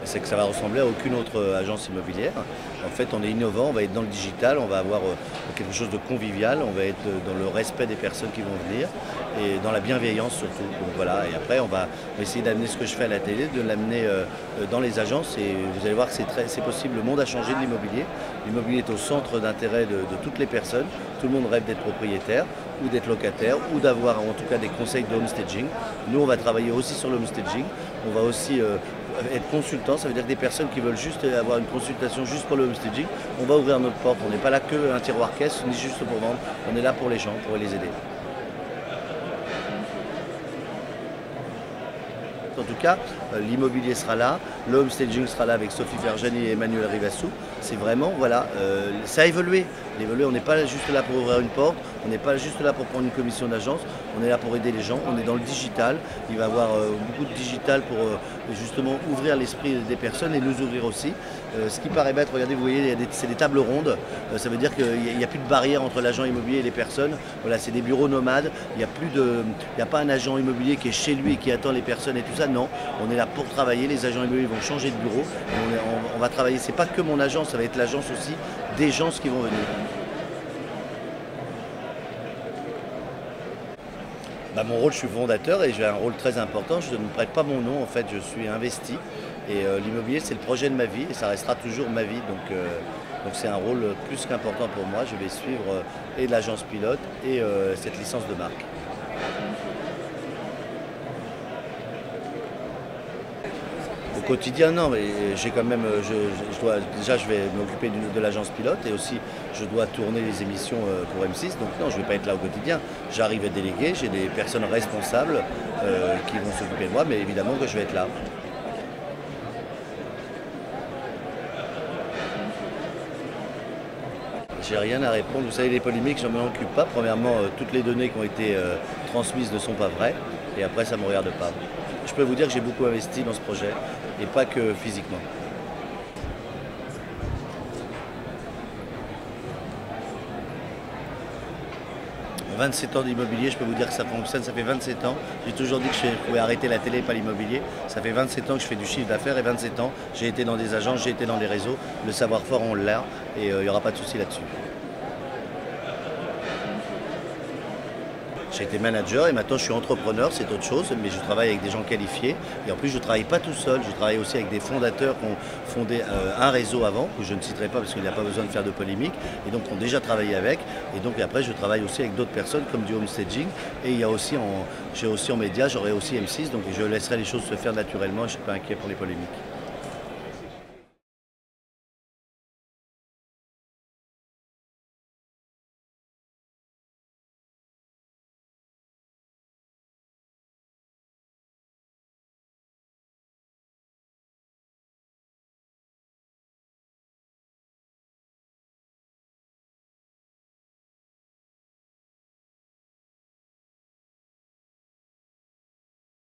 C'est que ça va ressembler à aucune autre agence immobilière. En fait, on est innovant, on va être dans le digital, on va avoir quelque chose de convivial, on va être dans le respect des personnes qui vont venir et dans la bienveillance surtout. Donc voilà, et après on va essayer d'amener ce que je fais à la télé, de l'amener dans les agences et vous allez voir que c'est possible. Le monde a changé de l'immobilier. L'immobilier est au centre d'intérêt de toutes les personnes. Tout le monde rêve d'être propriétaire ou d'être locataire ou d'avoir en tout cas des conseils de homestaging. Nous, on va travailler aussi sur le homestaging. On va aussi être consultant, ça veut dire que des personnes qui veulent juste avoir une consultation juste pour le homestaging, on va ouvrir notre porte. On n'est pas là qu'un tiroir caisse, ni juste pour vendre. On est là pour les gens, pour les aider. En tout cas, l'immobilier sera là, le homestaging sera là avec Sophie Ferjani et Emmanuel Rivassou. C'est vraiment, voilà, ça a évolué. On n'est pas juste là pour ouvrir une porte, on n'est pas juste là pour prendre une commission d'agence, on est là pour aider les gens, on est dans le digital. Il va y avoir beaucoup de digital pour justement ouvrir l'esprit des personnes et nous ouvrir aussi. Ce qui paraît bête, regardez, vous voyez, c'est des tables rondes. Ça veut dire qu'il n'y a plus de barrière entre l'agent immobilier et les personnes. Voilà, c'est des bureaux nomades. Il n'y a pas un agent immobilier qui est chez lui et qui attend les personnes et tout ça. Non, on est là pour travailler. Les agents immobiliers vont changer de bureau. On va travailler. C'est pas que mon agence, ça va être l'agence aussi des gens qui vont venir. Bah, mon rôle, je suis fondateur et j'ai un rôle très important. Je ne prête pas mon nom, en fait, je suis investi. Et l'immobilier, c'est le projet de ma vie et ça restera toujours ma vie. Donc c'est un rôle plus qu'important pour moi. Je vais suivre et l'agence pilote et cette licence de marque. Au quotidien, non, mais j'ai quand même, déjà je vais m'occuper de l'agence pilote et aussi je dois tourner les émissions pour M6, donc non, je ne vais pas être là au quotidien. J'arrive à déléguer, j'ai des personnes responsables qui vont s'occuper de moi, mais évidemment que je vais être là. J'ai rien à répondre. Vous savez, les polémiques, je ne m'en occupe pas. Premièrement, toutes les données qui ont été transmises ne sont pas vraies. Et après, ça ne me regarde pas. Je peux vous dire que j'ai beaucoup investi dans ce projet, et pas que physiquement. 27 ans d'immobilier, je peux vous dire que ça fonctionne, ça fait 27 ans. J'ai toujours dit que je pouvais arrêter la télé, pas l'immobilier. Ça fait 27 ans que je fais du chiffre d'affaires et 27 ans, j'ai été dans des agences, j'ai été dans des réseaux. Le savoir-faire, on l'a et il n'y aura pas de souci là-dessus. J'ai été manager et maintenant je suis entrepreneur, c'est autre chose, mais je travaille avec des gens qualifiés. Et en plus, je ne travaille pas tout seul, je travaille aussi avec des fondateurs qui ont fondé un réseau avant, que je ne citerai pas parce qu'il n'y a pas besoin de faire de polémique, et donc ont déjà travaillé avec. Et donc après, je travaille aussi avec d'autres personnes comme du homestaging. Et il y a aussi j'ai aussi en médias, j'aurai aussi M6, donc je laisserai les choses se faire naturellement et je ne suis pas inquiet pour les polémiques.